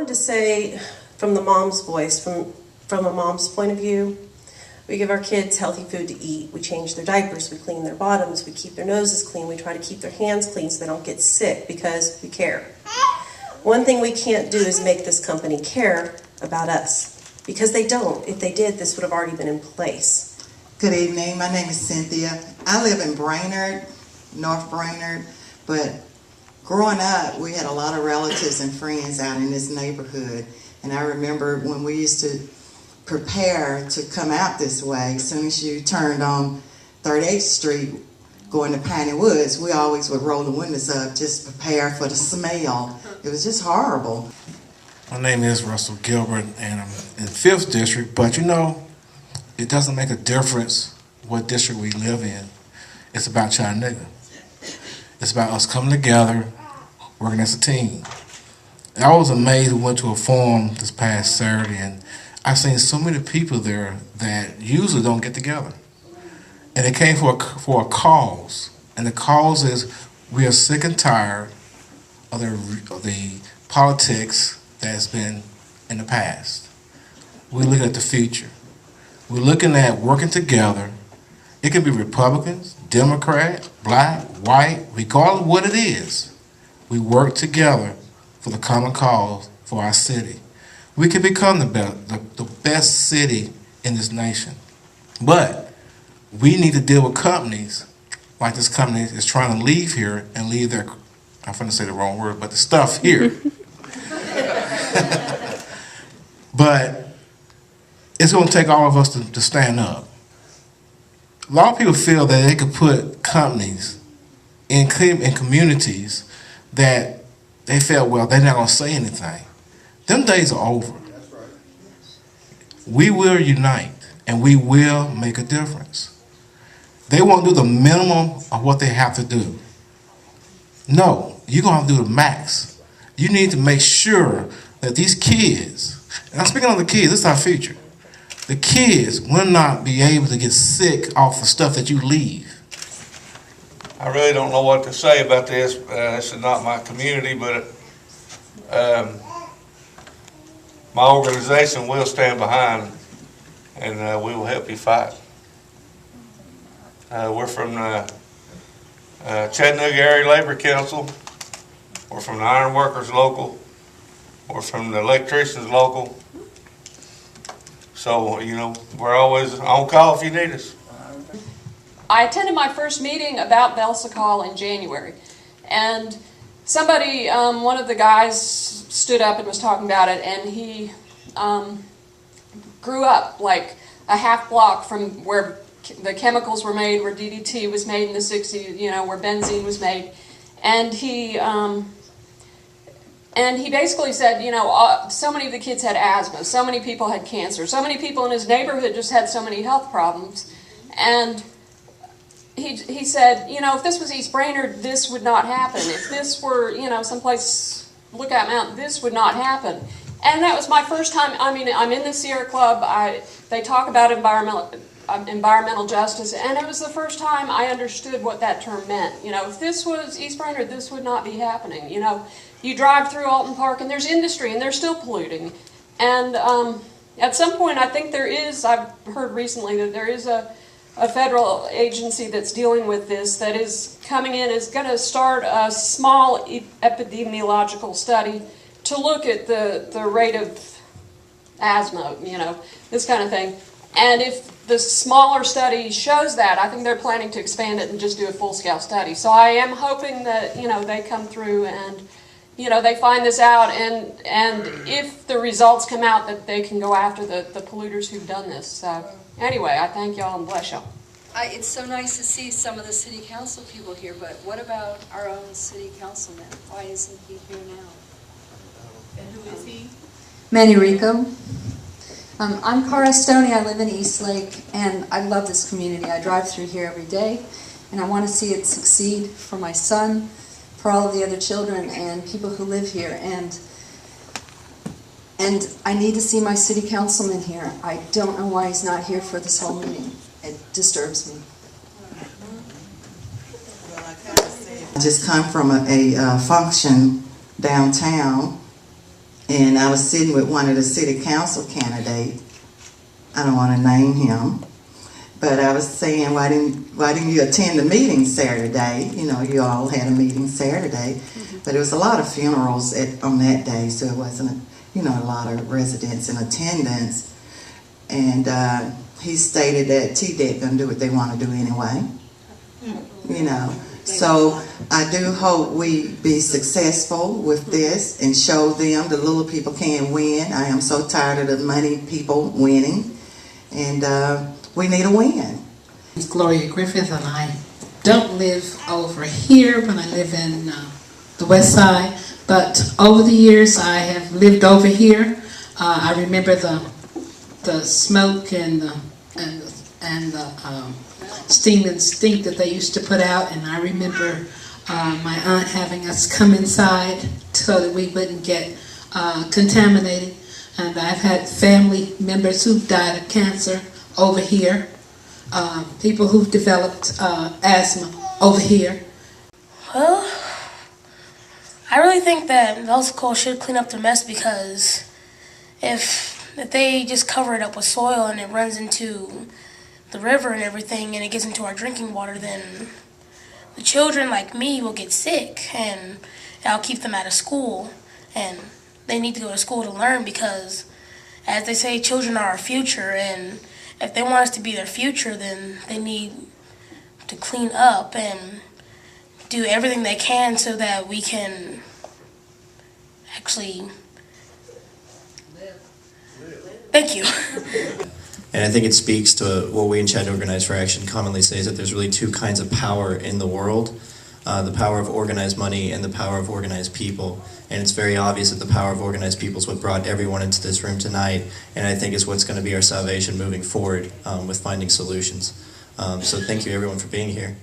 wanted to say from the mom's voice, from a mom's point of view, we give our kids healthy food to eat. We change their diapers. We clean their bottoms. We keep their noses clean. We try to keep their hands clean so they don't get sick because we care. One thing we can't do is make this company care about us because they don't. If they did, this would have already been in place. Good evening. My name is Cynthia. I live in Brainerd, North Brainerd, but growing up, we had a lot of relatives and friends out in this neighborhood. And I remember when we used to prepare to come out this way, as soon as you turned on 38th Street going to Piney Woods, we always would roll the windows up, just prepare for the smell. It was just horrible. My name is Russell Gilbert, and I'm in 5th District, but you know, it doesn't make a difference what district we live in. It's about Chattanooga. It's about us coming together, working as a team. And I was amazed. We went to a forum this past Saturday, and I've seen so many people there that usually don't get together. And they came for a cause. And the cause is we are sick and tired of the politics that's been in the past. We're looking at the future. We're looking at working together. It can be Republicans, Democrat, black, white, regardless of what it is. We work together for the common cause for our city. We can become the best city in this nation. But we need to deal with companies like this company is trying to leave here and leave their, I'm going to say the wrong word, but the stuff here. But it's going to take all of us to stand up. A lot of people feel that they could put companies in communities that they felt, well, they're not going to say anything. Them days are over. That's right. We will unite, and we will make a difference. They won't do the minimum of what they have to do. No, you're going to have to do the max. You need to make sure that these kids, and I'm speaking on the kids, this is our future. The kids will not be able to get sick off the stuff that you leave. I really don't know what to say about this. This is not my community, but my organization will stand behind, and we will help you fight. We're from the Chattanooga Area Labor Council. We're from the Iron Workers Local. We're from the Electricians Local. So, you know, we're always on call if you need us. I attended my first meeting about Velsicol in January, and somebody, one of the guys stood up and was talking about it, and he grew up like a half block from where the chemicals were made, where DDT was made in the 60s, you know, where benzene was made, and he basically said, you know, so many of the kids had asthma, so many people had cancer, so many people in his neighborhood just had so many health problems, and he said, you know, if this was East Brainerd, this would not happen. If this were, you know, someplace, Lookout Mountain, this would not happen. And that was my first time. I mean, I'm in the Sierra Club. They talk about environmental justice, and it was the first time I understood what that term meant. You know, if this was East Brainerd, this would not be happening. You know, you drive through Alton Park, and there's industry, and they're still polluting. And at some point, I think there is, I've heard recently that there is a federal agency that's dealing with this, that is coming in, is going to start a small epidemiological study to look at the rate of asthma, you know, this kind of thing. And if the smaller study shows that, I think they're planning to expand it and just do a full-scale study. So I am hoping that, you know, they come through and, you know, they find this out, and if the results come out, that they can go after the polluters who've done this. So anyway, I thank y'all and bless y'all. It's so nice to see some of the city council people here, but what about our own city councilman? Why isn't he here now? And who is he? Manny Rico. I'm Cara Stoney. I live in Eastlake, and I love this community. I drive through here every day, and I want to see it succeed for my son, for all of the other children and people who live here. And I need to see my city councilman here. I don't know why he's not here for this whole meeting. It disturbs me. I just come from a function downtown, And I was sitting with one of the city council candidates. I don't want to name him, but I was saying, why didn't you attend the meeting Saturday? You know, you all had a meeting Saturday, but there was a lot of funerals on that day, so it wasn't, a lot of residents in attendance. And he stated that TDEC gonna do what they want to do anyway. So I do hope we be successful with this and show them the little people can win. I am so tired of the money people winning, and we need a win. It's Gloria Griffith, and I don't live over here, but I live in the west side. But over the years, I have lived over here. I remember the smoke and the steam and stink that they used to put out, and I remember my aunt having us come inside so that we wouldn't get contaminated. And I've had family members who've died of cancer over here, people who've developed asthma over here. Well, I really think that Velsicol should clean up their mess, because if they just cover it up with soil and it runs into the river and everything and it gets into our drinking water, then the children like me will get sick, and I'll keep them out of school, and they need to go to school to learn, because as they say, children are our future, and if they want us to be their future, then they need to clean up and do everything they can so that we can actually thank you. And I think it speaks to what we in Chattanooga Organized for Action commonly say, is that there's really two kinds of power in the world, the power of organized money and the power of organized people. And it's very obvious that the power of organized people is what brought everyone into this room tonight, and I think is what's going to be our salvation moving forward with finding solutions. So thank you everyone for being here.